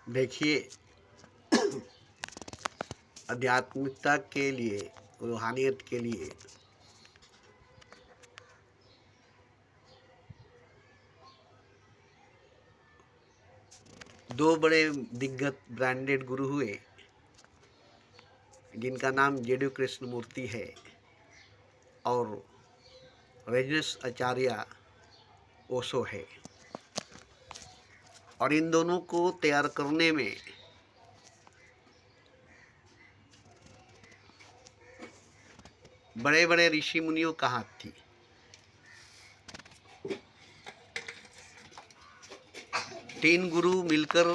देखिए, आध्यात्मिकता के लिए, रूहानियत के लिए दो बड़े दिग्गज ब्रांडेड गुरु हुए, जिनका नाम जेडू कृष्णमूर्ति है और रजनीश आचार्य ओशो है। और इन दोनों को तैयार करने में बड़े बड़े ऋषि मुनियों का हाथ थी। तीन गुरु मिलकर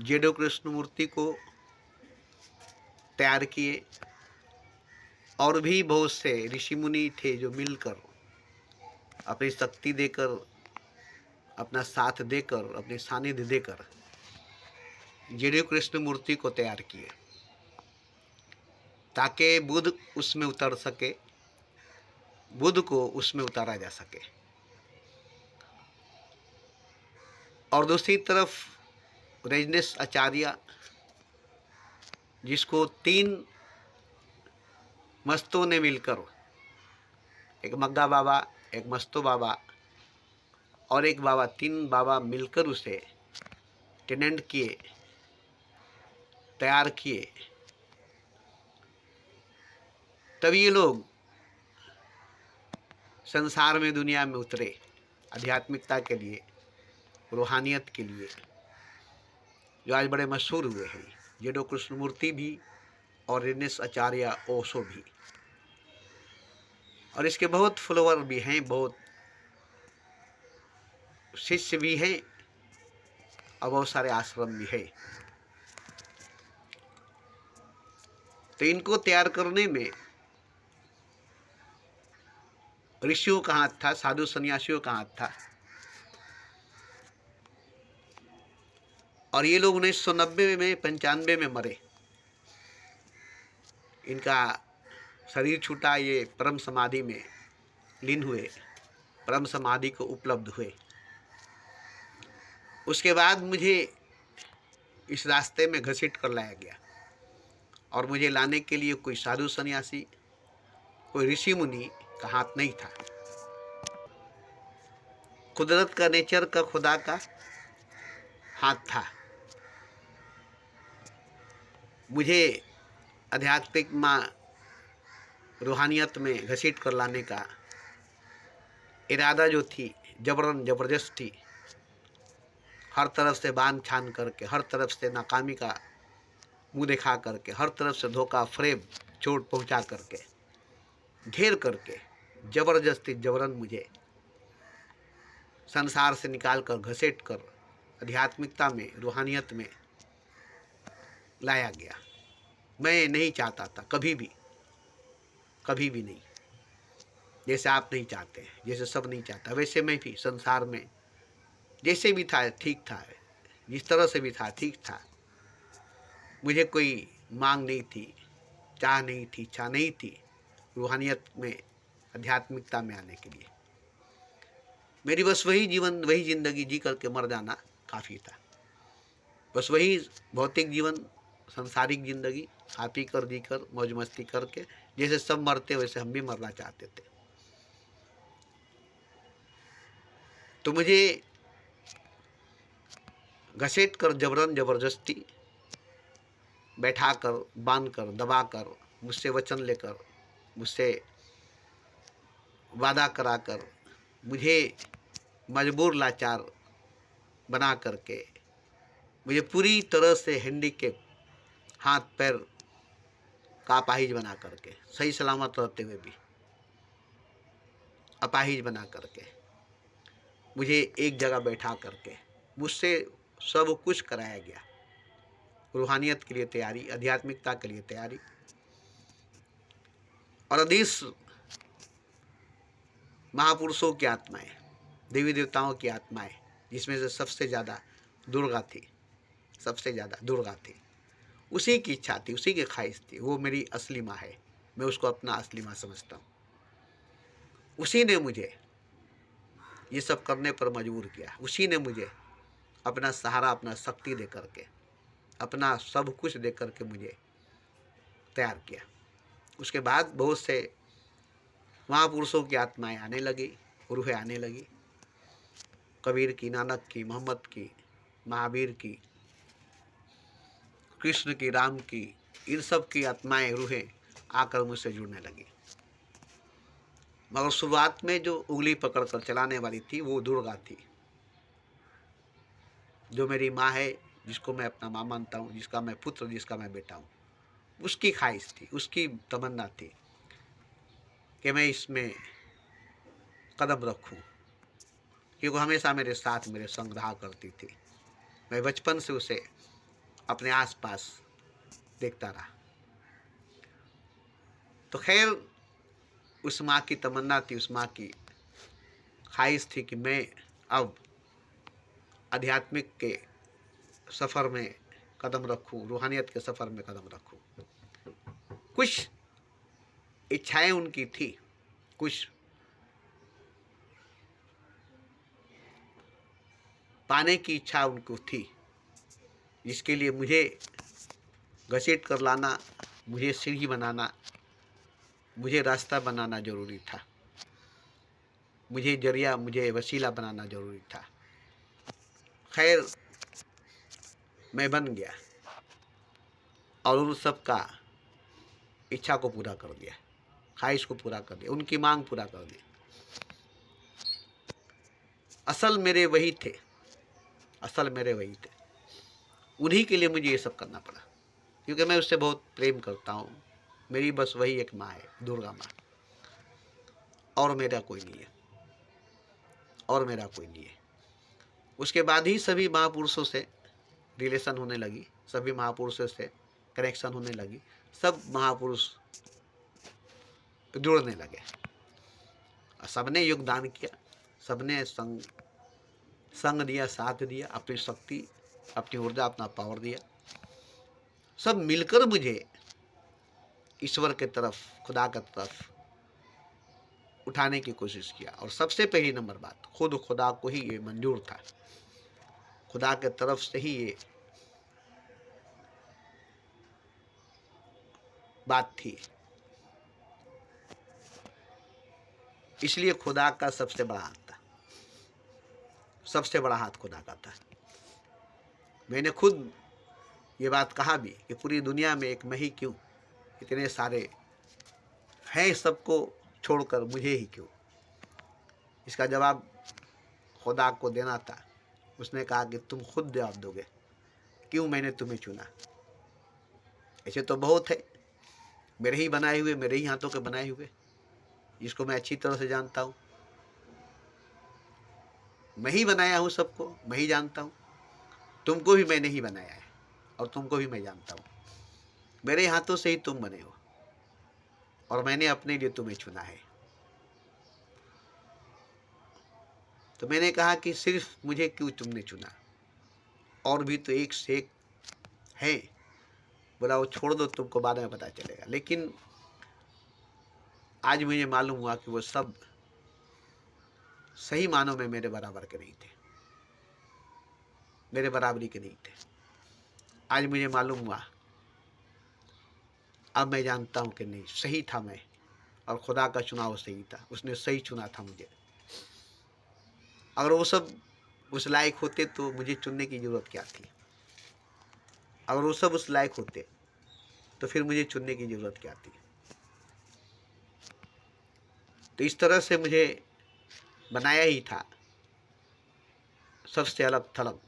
जेडो कृष्णमूर्ति को तैयार किए और भी बहुत से ऋषि मुनि थे जो मिलकर अपनी शक्ति देकर, अपना साथ देकर, अपने सानिध्य देकर जेडो कृष्णमूर्ति को तैयार किए ताकि बुद्ध उसमें उतर सके, बुद्ध को उसमें उतारा जा सके। और दूसरी तरफ रजनीश आचार्य, जिसको तीन मस्तों ने मिलकर, एक मग्गा बाबा, एक मस्तो बाबा और एक बाबा, तीन बाबा मिलकर उसे ट्रेंड किए, तैयार किए, तब ये लोग संसार में, दुनिया में उतरे आध्यात्मिकता के लिए, रूहानियत के लिए, जो आज बड़े मशहूर हुए हैं, जेडो कृष्णमूर्ति भी और रजनीश आचार्य ओशो भी। और इसके बहुत फॉलोअर भी हैं, बहुत शिष्य भी हैं और बहुत सारे आश्रम भी हैं। तो इनको तैयार करने में ऋषियों का हाथ था, साधु सन्यासियों का हाथ था। और ये लोग 1990 में, 95 में मरे। इनका शरीर छूटा, ये परम समाधि में लीन हुए, परम समाधि को उपलब्ध हुए। उसके बाद मुझे इस रास्ते में घसीट कर लाया गया और मुझे लाने के लिए कोई साधु सन्यासी, कोई ऋषि मुनि का हाथ नहीं था। कुदरत का, नेचर का, खुदा का हाथ था। मुझे आध्यात्मिक रूहानियत में घसीट कर लाने का इरादा जो थी, जबरन जबरदस्ती, हर तरफ से बांध छान करके, हर तरफ से नाकामी का मुंह दिखा करके, हर तरफ से धोखा, फ्रेब, चोट पहुंचा करके, घेर करके, जबरदस्ती जबरन मुझे संसार से निकाल कर, घसीट कर आध्यात्मिकता में, रूहानियत में लाया गया। मैं नहीं चाहता था कभी भी, कभी भी नहीं। जैसे आप नहीं चाहते, जैसे सब नहीं चाहता, वैसे मैं भी संसार में जैसे भी था ठीक था, जिस तरह से भी था ठीक था। मुझे कोई मांग नहीं थी, चाह नहीं थी, इच्छा नहीं थी रूहानियत में, आध्यात्मिकता में आने के लिए। मेरी बस वही जीवन, वही जिंदगी जी करके मर जाना काफ़ी था। बस वही भौतिक जीवन, सांसारिक जिंदगी, खा पी कर, जी कर, मौज मस्ती करके, जैसे सब मरते वैसे हम भी मरना चाहते थे। तो मुझे घसीट कर, जबरन जबरदस्ती बैठा कर, बांध कर, दबा कर, मुझसे वचन लेकर, मुझसे वादा कराकर, मुझे मजबूर, लाचार बना करके, मुझे पूरी तरह से हैंडीकेप, हाथ पैर का अपाहिज बना करके, सही सलामत रहते हुए भी अपाहिज बना करके, मुझे एक जगह बैठा करके मुझसे सब कुछ कराया गया। रूहानियत के लिए तैयारी, आध्यात्मिकता के लिए तैयारी। और अधिस महापुरुषों की आत्माएं, देवी देवताओं की आत्माएं, जिसमें से सबसे ज़्यादा दुर्गा थी, सबसे ज़्यादा दुर्गा थी, उसी की इच्छा थी, उसी की ख्वाहिश थी। वो मेरी असली माँ है, मैं उसको अपना असली माँ समझता हूँ। उसी ने मुझे ये सब करने पर मजबूर किया, उसी ने मुझे अपना सहारा, अपना शक्ति दे करके अपना सब कुछ दे करके मुझे तैयार किया। उसके बाद बहुत से महापुरुषों की आत्माएं आने लगी, रूहें आने लगी। कबीर की, नानक की, मोहम्मद की, महावीर की, कृष्ण की, राम की, इन सब की आत्माएं, रूहें आकर मुझसे जुड़ने लगी। मगर शुरुआत में जो उंगली पकड़कर चलाने वाली थी वो दुर्गा थी, जो मेरी माँ है, जिसको मैं अपना माँ मानता हूँ, जिसका मैं पुत्र, जिसका मैं बेटा हूँ। उसकी ख्वाहिश थी, उसकी तमन्ना थी कि मैं इसमें कदम रखूं, क्योंकि वो हमेशा मेरे साथ, मेरे संग रहा करती थी। मैं बचपन से उसे अपने आसपास देखता रहा। तो खैर, उस माँ की तमन्ना थी, उस माँ की ख्वाहिश थी कि मैं अब आध्यात्मिक के सफ़र में कदम रखूं, रूहानियत के सफ़र में कदम रखूं। कुछ इच्छाएं उनकी थी, कुछ पाने की इच्छा उनको थी, जिसके लिए मुझे घसीट कर लाना, मुझे सीढ़ी बनाना, मुझे रास्ता बनाना जरूरी था, मुझे जरिया, मुझे वसीला बनाना जरूरी था। खैर, मैं बन गया और उन सब का इच्छा को पूरा कर दिया, ख्वाहिश को पूरा कर दिया, उनकी मांग पूरा कर दी। असल मेरे वही थे, असल मेरे वही थे। उन्हीं के लिए मुझे ये सब करना पड़ा, क्योंकि मैं उससे बहुत प्रेम करता हूँ। मेरी बस वही एक माँ है, दुर्गा माँ, और मेरा कोई नहीं है, और मेरा कोई नहीं है। उसके बाद ही सभी महापुरुषों से रिलेशन होने लगी, सभी महापुरुषों से कनेक्शन होने लगी, सब महापुरुष जुड़ने लगे, सबने योगदान किया, सबने संग दिया, साथ दिया, अपनी शक्ति, अपनी ऊर्जा, अपना पावर दिया। सब मिलकर मुझे ईश्वर के तरफ, खुदा की तरफ उठाने की कोशिश किया। और सबसे पहली नंबर बात, खुद खुदा को ही ये मंजूर था, खुदा के तरफ से ही ये बात थी। इसलिए खुदा का सबसे बड़ा हाथ था, सबसे बड़ा हाथ खुदा का था। मैंने खुद ये बात कहा भी कि पूरी दुनिया में एक मैं ही क्यों, इतने सारे हैं, सबको छोड़कर मुझे ही क्यों। इसका जवाब खुदा को देना था। उसने कहा कि तुम खुद जवाब दोगे, क्यों मैंने तुम्हें चुना। ऐसे तो बहुत है, मेरे ही बनाए हुए, मेरे ही हाथों के बनाए हुए, जिसको मैं अच्छी तरह से जानता हूँ। मैं ही बनाया हूँ सबको, मैं ही जानता हूँ। तुमको भी मैंने ही बनाया है और तुमको भी मैं जानता हूँ। मेरे हाथों से ही तुम बने हो और मैंने अपने लिए तुम्हें चुना है। तो मैंने कहा कि सिर्फ मुझे क्यों तुमने चुना, और भी तो एक से एक है। बोला वो छोड़ दो, तुमको बाद में पता चलेगा। लेकिन आज मुझे मालूम हुआ कि वो सब सही मानों में मेरे बराबर के नहीं थे, मेरे बराबरी के नहीं थे। आज मुझे मालूम हुआ, अब मैं जानता हूँ कि नहीं, सही था मैं, और खुदा का चुनाव सही था, उसने सही चुना था मुझे। अगर वो सब उस लायक होते तो मुझे चुनने की ज़रूरत क्या थी। अगर वो सब उस लायक होते तो फिर मुझे चुनने की ज़रूरत क्या थी। तो इस तरह से मुझे बनाया ही था, सबसे अलग थलग,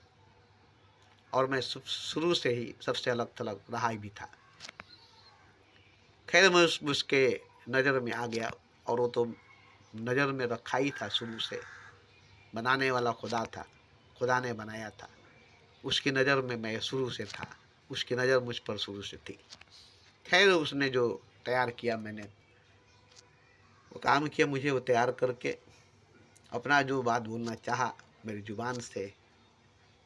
और मैं शुरू से ही सबसे अलग थलग रहा भी था। खैर, मैं उसके नज़र में आ गया, और वो तो नज़र में रखा ही था शुरू से। बनाने वाला खुदा था, खुदा ने बनाया था, उसकी नज़र में मैं शुरू से था, उसकी नज़र मुझ पर शुरू से थी। खैर, उसने जो तैयार किया, मैंने वो काम किया, मुझे वो तैयार करके अपना जो बात बोलना चाहा मेरी ज़ुबान से,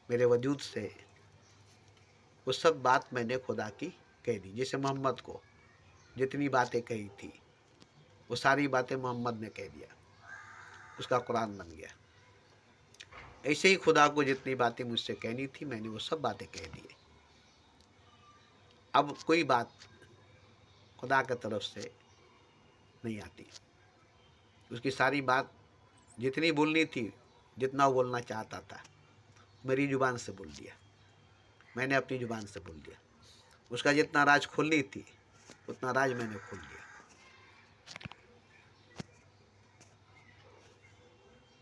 मेरे वजूद से, वो सब बात मैंने खुदा की कह दी। जैसे मोहम्मद को जितनी बातें कही थी, वो सारी बातें मोहम्मद ने कह दिया, उसका कुरान बन गया। ऐसे ही खुदा को जितनी बातें मुझसे कहनी थी, मैंने वो सब बातें कह दी। अब कोई बात खुदा की तरफ से नहीं आती। उसकी सारी बात जितनी बोलनी थी, जितना वो बोलना चाहता था, मेरी ज़ुबान से बोल दिया, मैंने अपनी ज़ुबान से बोल दिया। उसका जितना राज खोलनी थी उतना राज मैंने खोल दिया।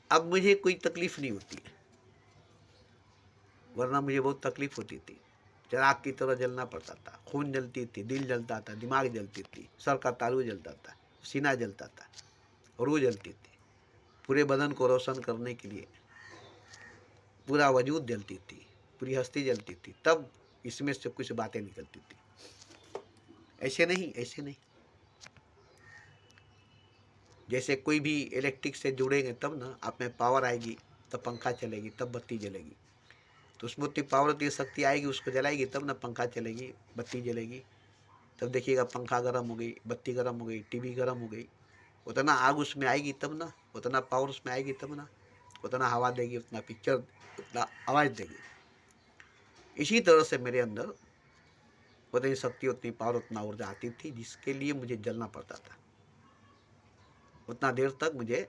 अब मुझे कोई तकलीफ़ नहीं होती है, वरना मुझे बहुत तकलीफ़ होती थी। चिराग की तरह जलना पड़ता था, खून जलती थी, दिल जलता था, दिमाग जलती थी, सर का तालू जलता था, सीना जलता था, रूह जलती थी। पूरे बदन को रोशन करने के लिए पूरा वजूद जलती थी, पूरी हस्ती जलती थी, तब इसमें से कुछ बातें निकलती थी। ऐसे नहीं, ऐसे नहीं। जैसे कोई भी इलेक्ट्रिक से जुड़ेंगे तब ना आप में पावर आएगी, तब पंखा चलेगी, तब बत्ती जलेगी। तो उसमें उतनी पावर, उतनी शक्ति आएगी, उसको जलाएगी तब ना पंखा चलेगी, बत्ती जलेगी। तब देखिएगा पंखा गर्म हो गई, बत्ती गर्म हो गई, टीवी गर्म हो गई। उतना आग उसमें आएगी तब ना, उतना पावर उसमें आएगी तब ना, उतना हवा देगी, उतना पिक्चर, उतना आवाज़ देगी। इसी तरह से मेरे अंदर उतनी शक्ति, उतनी पावर, उतना ऊर्जा आती थी, जिसके लिए मुझे जलना पड़ता था। उतना देर तक मुझे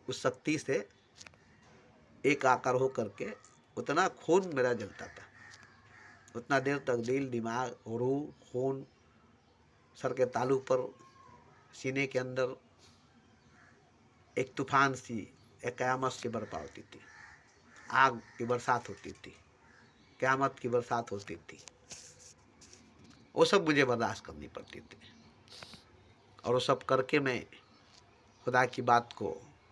उस शक्ति से एक आकार हो करके उतना खून मेरा जलता था। उतना देर तक दिल, दिमाग, रूह, खून सर के तालू पर, सीने के अंदर एक तूफान सी, एक क़यामत सी बर्पा होती थी। आग की बरसात होती थी, क़यामत की बरसात होती थी। वो सब मुझे बर्दाश्त करनी पड़ती थी। और वो सब करके मैं खुदा की बात को,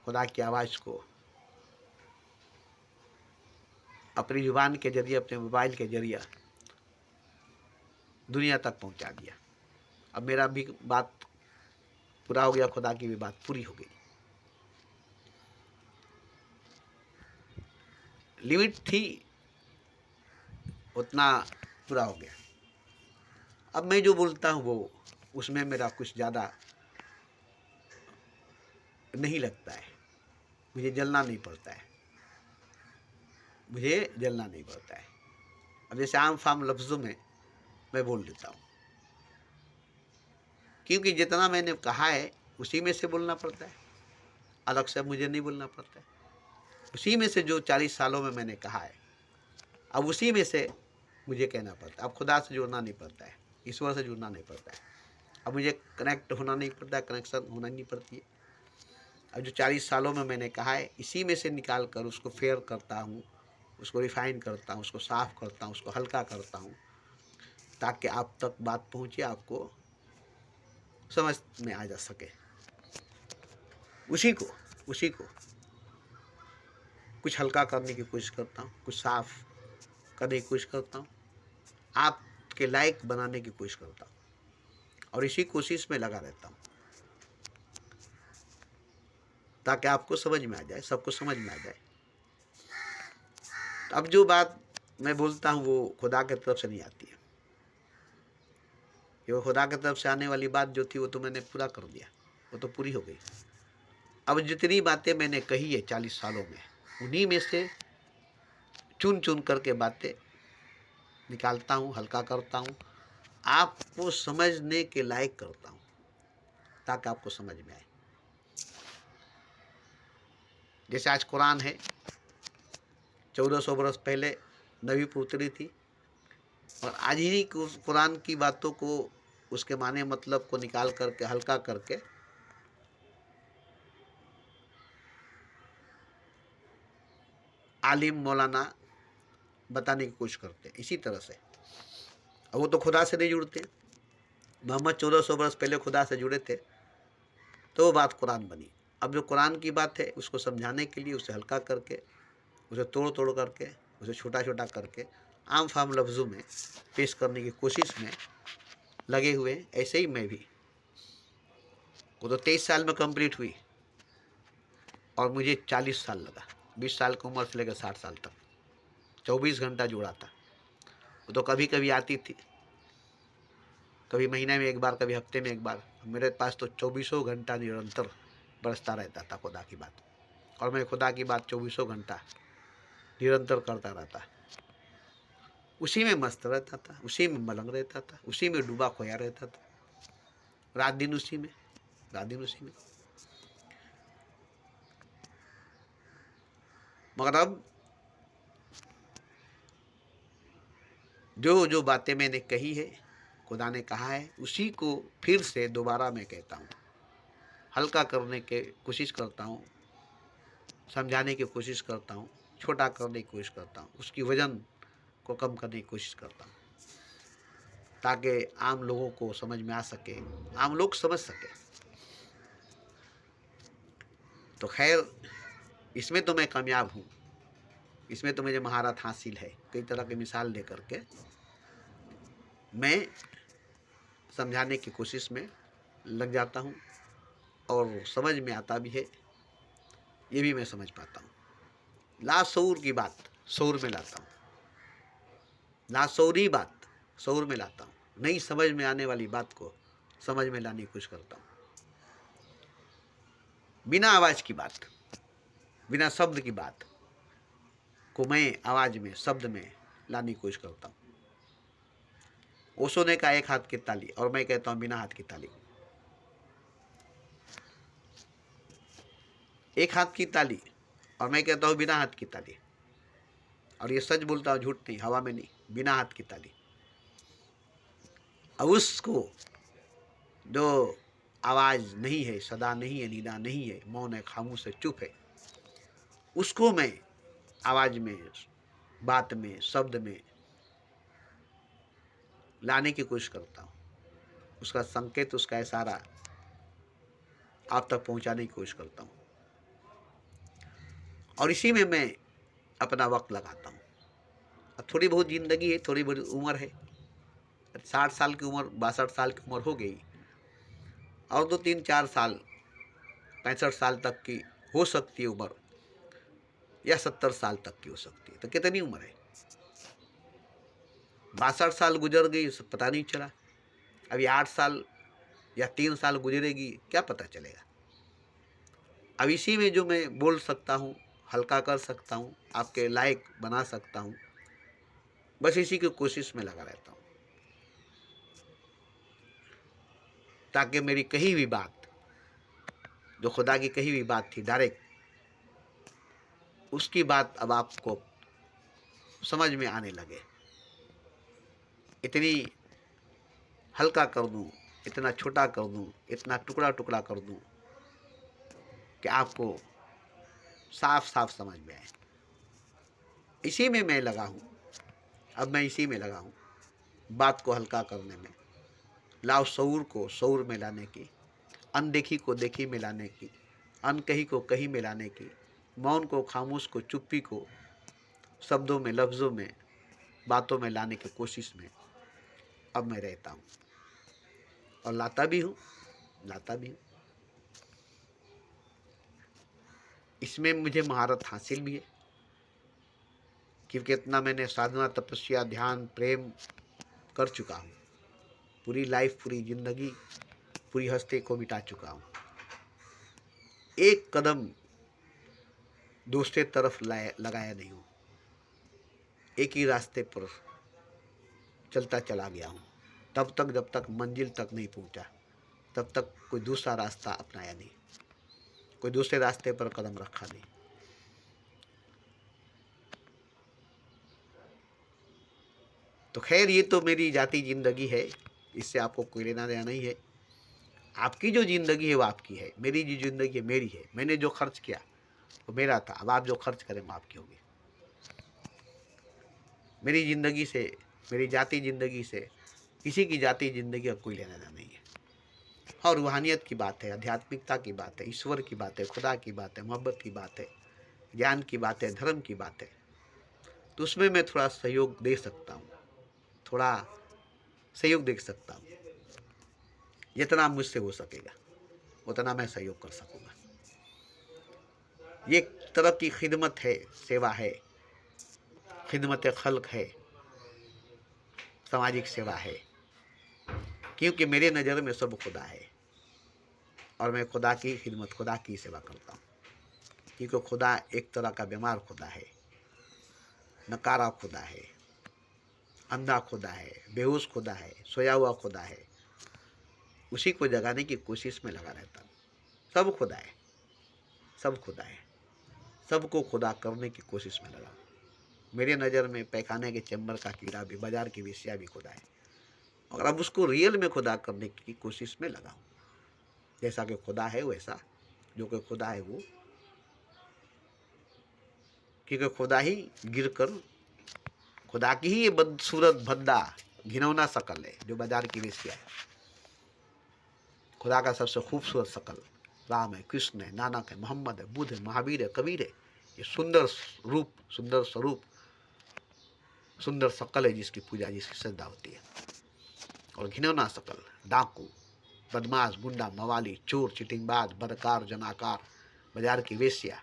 खुदा की आवाज़ को अपनी ज़ुबान के ज़रिए, अपने मोबाइल के ज़रिए दुनिया तक पहुंचा दिया। अब मेरा भी बात पूरा हो गया, खुदा की भी बात पूरी हो गई। लिमिट थी, उतना पूरा हो गया। अब मैं जो बोलता हूँ वो, उसमें मेरा कुछ ज़्यादा नहीं लगता है, मुझे जलना नहीं पड़ता है, मुझे जलना नहीं पड़ता है। अब जैसे आम फाम लफ्ज़ों में मैं बोल देता हूँ, क्योंकि जितना मैंने कहा है उसी में से बोलना पड़ता है, अलग से मुझे नहीं बोलना पड़ता है। उसी में से जो 40 सालों में मैंने कहा है, अब उसी में से मुझे कहना पड़ता है। अब खुदा से जुड़ना नहीं पड़ता है, ईश्वर से जुड़ना नहीं पड़ता है। अब मुझे कनेक्ट होना नहीं पड़ता है, कनेक्शन होना नहीं पड़ती है। अब जो 40 सालों में मैंने कहा है, इसी में से निकाल कर उसको फेयर करता हूँ, उसको रिफाइन करता हूँ, उसको साफ़ करता हूँ, उसको हल्का करता हूँ, ताकि आप तक बात पहुँचे, आपको समझ में आ जा सके। उसी को कुछ हल्का करने की कोशिश करता हूँ, कुछ साफ करने की कोशिश करता हूँ, आपके लायक बनाने की कोशिश करता हूँ, और इसी कोशिश में लगा रहता हूँ, ताकि आपको समझ में आ जाए, सबको समझ में आ जाए। अब जो बात मैं बोलता हूँ वो खुदा की तरफ से नहीं आती है। ये खुदा की तरफ से आने वाली बात जो थी वो तो मैंने पूरा कर दिया, वो तो पूरी हो गई। अब जितनी बातें मैंने कही है 40 सालों में, उन्हीं में से चुन चुन करके बातें निकालता हूँ, हल्का करता हूँ, आपको समझने के लायक करता हूँ, ताकि आपको समझ में आए। जैसे आज कुरान है, 1400 बरस पहले नबी पर उतरी थी, और आज ही कुरान की बातों को, उसके माने मतलब को निकाल करके, हल्का करके आलिम मौलाना बताने की कोशिश करते हैं। इसी तरह से अब वो तो खुदा से नहीं जुड़ते। मोहम्मद 1400 बरस पहले खुदा से जुड़े थे, तो वो बात कुरान बनी। अब जो कुरान की बात है उसको समझाने के लिए उसे हल्का करके, उसे तोड़ तोड़ करके, उसे छोटा छोटा करके आम फाम लफ्ज़ों में पेश करने की कोशिश में लगे हुए हैं। ऐसे ही मैं भी, वो तो 23 साल में कंप्लीट हुई और मुझे 40 साल लगा। 20 साल की उम्र से लेकर 60 साल तक 24 घंटा जुड़ा था। वो तो कभी कभी आती थी, कभी महीने में एक बार, कभी हफ्ते में एक बार। मेरे पास तो 24 घंटा निरंतर बरसता रहता था खुदा की बात, और मैं खुदा की बात 24 घंटा निरंतर करता रहता। उसी में मस्त रहता था, उसी में मलंग रहता था, उसी में डूबा खोया रहता था, रात दिन उसी में, रात दिन उसी में। मगर अब जो जो बातें मैंने कही है, खुदा ने कहा है, उसी को फिर से दोबारा मैं कहता हूँ, हल्का करने की कोशिश करता हूँ, समझाने की कोशिश करता हूँ, छोटा करने की कोशिश करता हूँ, उसकी वजन को कम करने की कोशिश करता हूँ, ताकि आम लोगों को समझ में आ सके, आम लोग समझ सके। तो खैर, इसमें तो मैं कामयाब हूँ, इसमें तो मुझे महारत हासिल है। कई तरह की मिसाल लेकर के मैं समझाने की कोशिश में लग जाता हूँ, और समझ में आता भी है, ये भी मैं समझ पाता हूँ। लाशऊर की बात शऊर में लाता हूँ, लाशऊरी बात शऊर में लाता हूँ, नहीं समझ में आने वाली बात को समझ में लाने की कोशिश करता हूँ। बिना आवाज़ की बात, बिना शब्द की बात को मैं आवाज़ में, शब्द में लाने की कोशिश करता हूँ। ओशो ने कहा एक हाथ की ताली, और मैं कहता हूँ बिना हाथ की ताली। एक हाथ की ताली, और मैं कहता हूँ बिना हाथ की ताली। और ये सच बोलता हूँ, झूठ नहीं, हवा में नहीं, बिना हाथ की ताली। अब उसको जो आवाज़ नहीं है, सदा नहीं है, निदा नहीं है, मौन है, खामोश है, चुप है, उसको मैं आवाज़ में, बात में, शब्द में लाने की कोशिश करता हूँ। उसका संकेत, उसका इशारा आप तक पहुँचाने की कोशिश करता हूँ, और इसी में मैं अपना वक्त लगाता हूँ। अब थोड़ी बहुत ज़िंदगी है, थोड़ी बड़ी उम्र है, 60 साल की उम्र, 62 साल की उम्र हो गई, और 2 3 4 साल 65 साल तक की हो सकती है उम्र, या 70 साल तक की हो सकती है। तो कितनी उम्र है? 62 साल गुजर गई, पता नहीं चला। अभी 8 साल या 3 साल गुजरेगी, क्या पता चलेगा। अब इसी में जो मैं बोल सकता हूँ, हल्का कर सकता हूँ, आपके लायक बना सकता हूँ, बस इसी की कोशिश में लगा रहता हूँ, ताकि मेरी कही हुई बात, जो खुदा की कही हुई बात थी डायरेक्ट, उसकी बात अब आपको समझ में आने लगे। इतनी हल्का कर दूं, इतना छोटा कर दूं, इतना टुकड़ा टुकड़ा कर दूं कि आपको साफ साफ समझ में आए। इसी में मैं लगा हूँ, अब मैं इसी में लगा हूँ, बात को हल्का करने में, लाव शऊर को शऊर में लाने की, अनदेखी को देखी में लाने की, अनकही को कही में लाने की, मौन को खामोश को, चुप्पी को शब्दों में, लफ्ज़ों में, बातों में लाने की कोशिश में अब मैं रहता हूँ, और लाता भी हूँ, लाता भी हूँ। इसमें मुझे महारत हासिल भी है, क्योंकि इतना मैंने साधना, तपस्या, ध्यान, प्रेम कर चुका हूँ। पूरी लाइफ, पूरी ज़िंदगी, पूरी हस्ती को मिटा चुका हूँ। एक कदम दूसरे तरफ लगाया नहीं हूँ, एक ही रास्ते पर चलता चला गया हूँ, तब तक जब तक मंजिल तक नहीं पहुँचा, तब तक कोई दूसरा रास्ता अपनाया नहीं, कोई दूसरे रास्ते पर कदम रखा नहीं। तो खैर, ये तो मेरी जाती ज़िंदगी है, इससे आपको कोई लेना देना नहीं है। आपकी जो ज़िंदगी है वो आपकी है, मेरी जो ज़िंदगी है मेरी है। मैंने जो खर्च किया वो मेरा था, अब आप जो खर्च करें वो आपकी होगी। मेरी ज़िंदगी से, मेरी जाती ज़िंदगी से किसी की जाती ज़िंदगी का कोई लेना देना नहीं है। और रूहानियत की बात है, आध्यात्मिकता की बात है, ईश्वर की बात है, खुदा की बात है, मोहब्बत की बात है, ज्ञान की बात है, धर्म की बात है, तो उसमें मैं थोड़ा सहयोग दे सकता हूँ, थोड़ा सहयोग दे सकता हूँ। जितना मुझसे हो सकेगा उतना मैं सहयोग कर सकूँगा। ये एक तरह की खिदमत है, सेवा है, खिदमत खल्क है, सामाजिक सेवा है, क्योंकि मेरे नज़र में सब खुदा है, और मैं खुदा की खिदमत, खुदा की सेवा करता हूँ, क्योंकि खुदा एक तरह का बीमार खुदा है, नकारा खुदा है, अंधा खुदा है, बेहोश खुदा है, सोया हुआ खुदा है, उसी को जगाने की कोशिश में लगा रहता हूँ। सब खुदा है, सब खुदा है, सबको खुदा करने की कोशिश में लगा हूँ। मेरी नज़र में पैखाने के चैम्बर का कीड़ा भी, बाजार की वेश्या भी खुदा है, और अब उसको रियल में खुदा करने की कोशिश में लगा हूँ। जैसा कि खुदा है वैसा, जो कि खुदा है वो, क्योंकि खुदा ही गिर कर, खुदा की ही ये बदसूरत भद्दा घिनौना शकल है जो बाजार की वेश्या है। खुदा का सबसे खूबसूरत शकल राम है, कृष्ण है, नानक है, मोहम्मद है, बुद्ध है, महावीर है, कबीर है। ये सुंदर रूप, सुंदर स्वरूप, सुंदर शकल है जिसकी पूजा, जिसकी श्रद्धा होती है। और घिनौना शकल डाकू, बदमाश, गुंडा, मवाली, चोर, चिटिंगबाज, बदकार, जनाकार, बाजार की वेश्या,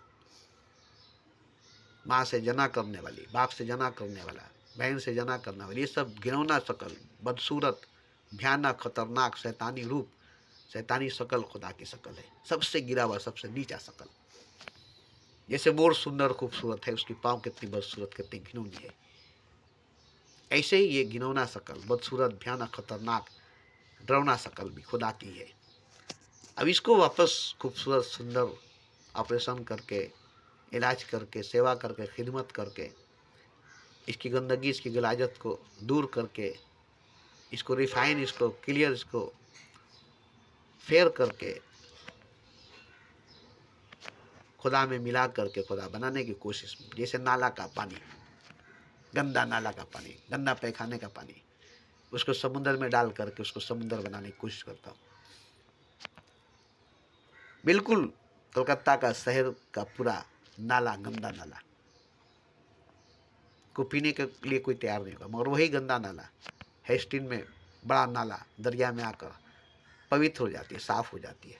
माँ से जना करने वाली, बाप से जना करने वाला, बहन से जना करने वाली, ये सब घिनौना शकल, बदसूरत, भयानक, खतरनाक, शैतानी रूप, शैतानी शकल खुदा की शकल है। सबसे गिरा हुआ, सबसे नीचा शकल। जैसे मोर सुंदर खूबसूरत है, उसकी पाँव कितनी बदसूरत, कितनी घिनौनी है, ऐसे ही ये घिनौना शकल, बदसूरत, भयानक, खतरनाक, डरावना शकल भी खुदा की है। अब इसको वापस खूबसूरत, सुंदर ऑपरेशन करके, इलाज करके, सेवा करके, खिदमत करके, इसकी गंदगी, इसकी गलाजत को दूर करके, इसको रिफाइन, इसको क्लियर, इसको फेयर करके खुदा में मिला करके खुदा बनाने की कोशिश में, जैसे नाला का पानी, गंदा नाला का पानी, गंदा पैखाने का पानी, उसको समुद्र में डाल करके उसको समुद्र बनाने की कोशिश करता हूँ। बिल्कुल कलकत्ता का शहर का पूरा नाला, गंदा नाला को पीने के लिए कोई तैयार नहीं होगा, मगर वही गंदा नाला हेस्टिन में, बड़ा नाला, दरिया में आकर पवित्र हो जाती है, साफ हो जाती है,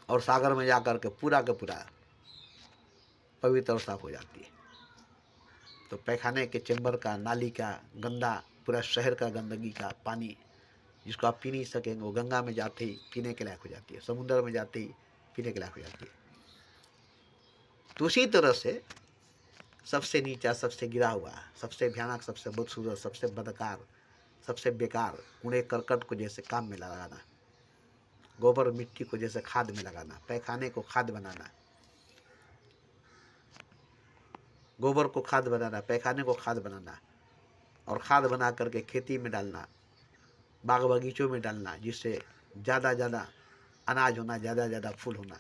और सागर में जाकर के पूरा पवित्र और साफ हो जाती है। तो पैखाने के चैम्बर का, नाली का गंदा, पूरा शहर का गंदगी का पानी जिसको आप पी नहीं सकेंगे, वो गंगा में जाते ही पीने के लायक हो जाती है, समुद्र में जाते ही पीने के लायक हो जाती है। तो उसी तरह से सबसे नीचा, सबसे गिरा हुआ, सबसे भयानक, सबसे बदसूरत, सबसे बदकार, सबसे बेकार कूड़े करकट को जैसे काम में लगाना, गोबर मिट्टी को जैसे खाद में लगाना, पैखाने को खाद बनाना, गोबर को खाद बनाना, पैखाने को खाद बनाना, और खाद बना करके खेती में डालना, बाग बगीचों में डालना, जिससे ज़्यादा अनाज होना, ज़्यादा फूल होना,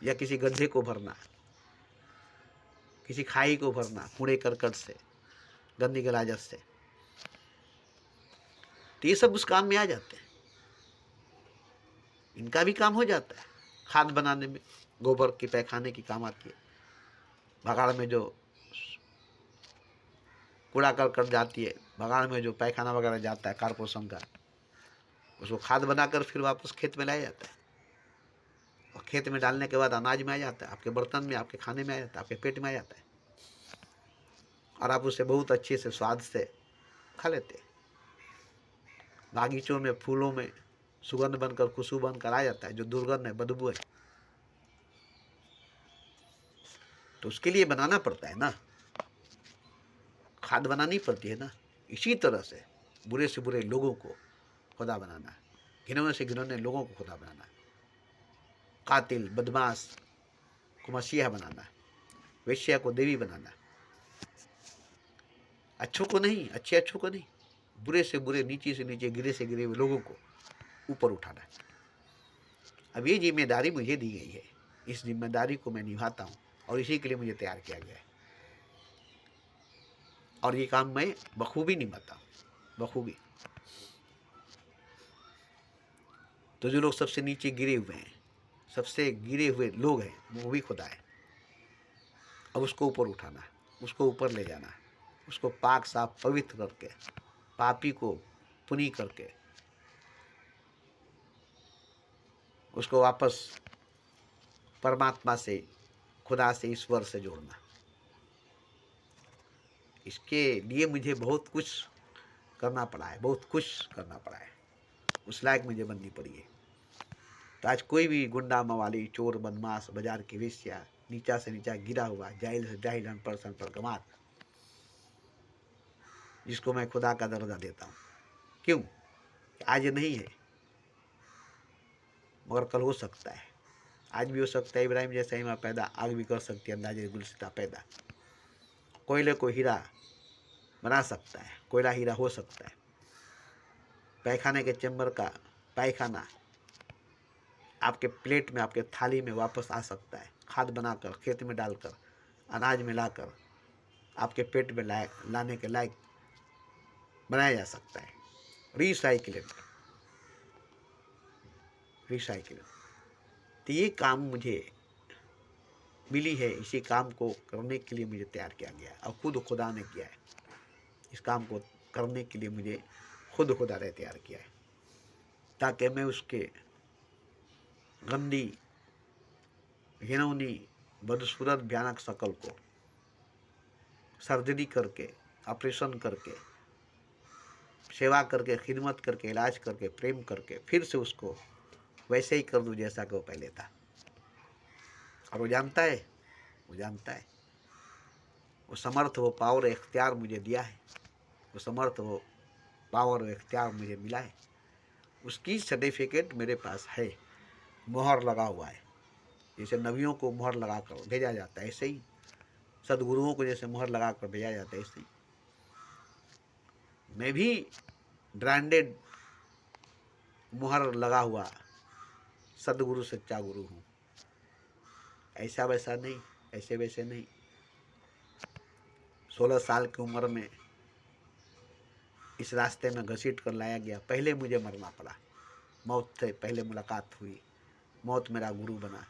या किसी गड्ढे को भरना, किसी खाई को भरना कूड़े करकट से, गंदी गलाजत से, तो ये सब उस काम में आ जाते हैं। इनका भी काम हो जाता है, खाद बनाने में गोबर की पैखाने की काम आती है। भगाड़ में जो कूड़ा करकट जाती है, भगाड़ में जो पैखाना वगैरह जाता है कारपोरेशन का, उसको खाद बनाकर फिर वापस खेत में लाया जाता है, और खेत में डालने के बाद अनाज में आ जाता है, आपके बर्तन में, आपके खाने में आ जाता है, आपके पेट में आ जाता है, और आप उसे बहुत अच्छे से स्वाद से खा लेते हैं। बागीचों में, फूलों में सुगंध बनकर, खुशबू बनकर आ जाता है, जो दुर्गंध है, बदबू है, तो उसके लिए बनाना पड़ता है ना, खाद बनानी पड़ती है ना। इसी तरह से बुरे से बुरे लोगों को खुदा बनाना, घिनौने से घिनौने लोगों को खुदा बनाना, कातिल बदमाश को मसीहा बनाना, वेश्या को देवी बनाना, अच्छों को नहीं, अच्छों को नहीं, बुरे से बुरे, नीचे से नीचे, गिरे से गिरे हुए लोगों को ऊपर उठाना। अब ये जिम्मेदारी मुझे दी गई है, इस जिम्मेदारी को मैं निभाता हूँ, और इसी के लिए मुझे तैयार किया गया है, और ये काम मैं बखूबी निभाता हूँ, बखूबी। तो जो लोग सबसे नीचे गिरे हुए हैं, सबसे गिरे हुए लोग हैं, वो भी खुदा है। अब उसको ऊपर उठाना, उसको ऊपर ले जाना, उसको पाक साफ पवित्र करके, पापी को पुनी करके, उसको वापस परमात्मा से, खुदा से, ईश्वर से जोड़ना। इसके लिए मुझे बहुत कुछ करना पड़ा है, बहुत कुछ करना पड़ा है, उस लायक मुझे बननी पड़ी है। तो आज कोई भी गुंडा, मवाली, चोर, बदमाश, बाजार की वेश्या, नीचा से नीचा गिरा हुआ, जाहिल से जाहिल, अनपढ़ से अनपढ़ गंवार, जिसको मैं खुदा का दर्जा देता हूँ। क्यों? आज नहीं है मगर कल हो सकता है। आज भी हो सकता है इब्राहिम जैसा ईमान पैदा, आग भी कर सकती है अंदाजे गुलसिता पैदा। कोयले को हीरा बना सकता है, कोयला हीरा हो सकता है। पैखाने के चैम्बर का पायखाना आपके प्लेट में, आपके थाली में वापस आ सकता है। खाद बनाकर, खेत में डालकर, अनाज मिलाकर आपके पेट में लाने के लायक बनाया जा सकता है। रिसाइकिलेबल, रिसाइकिलेबल। तो ये काम मुझे मिली है, इसी काम को करने के लिए मुझे तैयार किया गया और खुद खुदा ने किया है। इस काम को करने के लिए मुझे खुद खुदा ने तैयार किया है, ताकि मैं उसके गंदी, घिनौनी, बदसूरत, भयानक शकल को सर्जरी करके, ऑपरेशन करके, सेवा करके, खिदमत करके, इलाज करके, प्रेम करके फिर से उसको वैसे ही कर दूं जैसा कि वो पहले था। और वो जानता है, वो जानता है, वो समर्थ, वो पावर, इख्तियार मुझे दिया है। वो समर्थ, वो पावर, वो इख्तियार मुझे मिला है। उसकी सर्टिफिकेट मेरे पास है, मोहर लगा हुआ है। जैसे नबियों को मोहर लगा कर भेजा जाता है, ऐसे ही सदगुरुओं को जैसे मोहर लगा कर भेजा जाता है, ऐसे ही मैं भी ब्रांडेड मोहर लगा हुआ सदगुरु, सच्चा गुरु हूँ। ऐसा वैसा नहीं, ऐसे वैसे नहीं। 16 साल की उम्र में इस रास्ते में घसीट कर लाया गया। पहले मुझे मरना पड़ा, मौत से पहले मुलाकात हुई। मौत मेरा गुरु बना,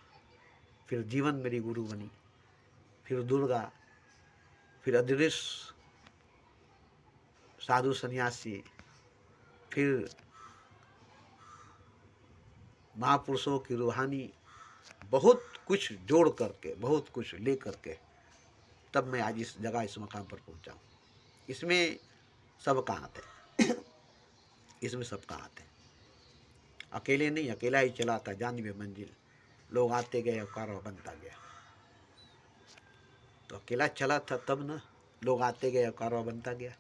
फिर जीवन मेरी गुरु बनी, फिर दुर्गा, फिर अदृश्य साधु सन्यासी, फिर महापुरुषों की रूहानी, बहुत कुछ जोड़ करके, बहुत कुछ ले करके तब मैं आज इस जगह, इस मकाम पर पहुंचा हूँ। इसमें सबका हाथ है, इसमें सबका हाथ है। अकेले नहीं, अकेला ही चला था जानिबे मंजिल, लोग आते गए और कारवा बनता गया। तो अकेला चला था तब ना, लोग आते गए और कारवा बनता गया।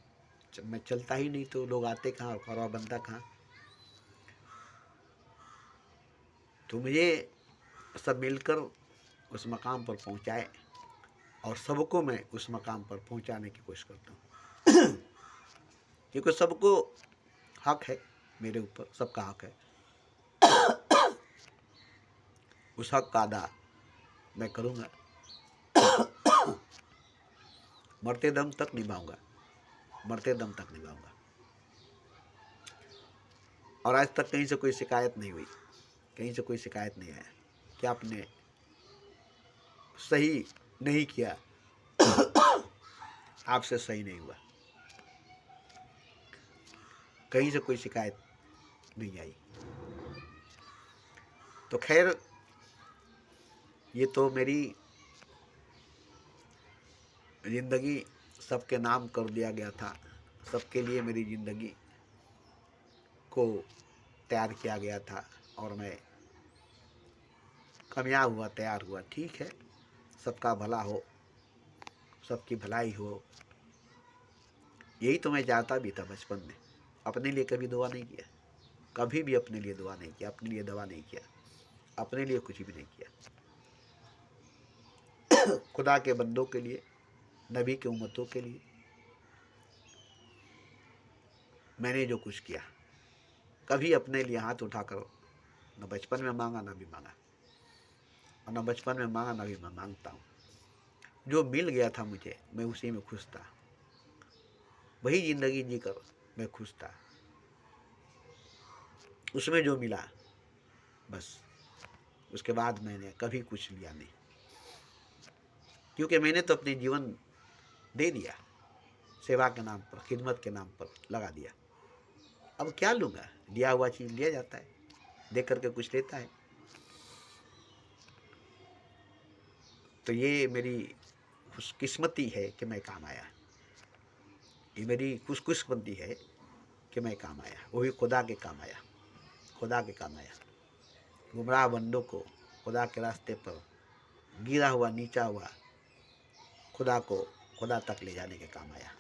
मैं चलता ही नहीं तो लोग आते कहाँ और कारवा बनता कहाँ। तो मुझे सब मिलकर उस मकाम पर पहुंचाए और सबको मैं उस मकाम पर पहुंचाने की कोशिश करता हूँ। क्योंकि सबको हक है मेरे ऊपर, सबका हक है। उस हक का अदा मैं करूँगा, मरते दम तक निभाऊंगा, मरते दम तक निभाऊंगा। और आज तक कहीं से कोई शिकायत नहीं हुई, कहीं से कोई शिकायत नहीं आया कि आपने सही नहीं किया, आपसे सही नहीं हुआ। कहीं से कोई शिकायत नहीं आई। तो खैर, ये तो मेरी ज़िंदगी सबके नाम कर दिया गया था, सबके लिए मेरी ज़िंदगी को तैयार किया गया था और मैं कामयाब हुआ, तैयार हुआ। ठीक है, सबका भला हो, सबकी भलाई हो, यही तो मैं चाहता भी था बचपन में। अपने लिए कभी दुआ नहीं किया, कभी भी अपने लिए दुआ नहीं किया, अपने लिए दवा नहीं किया, अपने लिए कुछ भी नहीं किया। खुदा के बंदों के लिए, नबी के उम्मतों के लिए मैंने जो कुछ किया, कभी अपने लिए हाथ उठाकर न बचपन में मांगा, न भी मांगा, और न बचपन में मांगा, न भी मैं मांगता हूँ। जो मिल गया था मुझे, मैं उसी में खुश था, वही ज़िंदगी जीकर मैं खुश था। उसमें जो मिला बस, उसके बाद मैंने कभी कुछ लिया नहीं, क्योंकि मैंने तो अपने जीवन दे दिया, सेवा के नाम पर, खिदमत के नाम पर लगा दिया। अब क्या लूँगा? दिया हुआ चीज़ लिया जाता है, दे करके कुछ लेता है। तो ये मेरी खुशकिस्मती है कि मैं काम आया, ये मेरी खुशकिस्मती है कि मैं काम आया, वो भी खुदा के काम आया, खुदा के काम आया। गुमराह बंदों को खुदा के रास्ते पर, गिरा हुआ, नीचा हुआ खुदा को खुदा तक ले जाने के काम आया।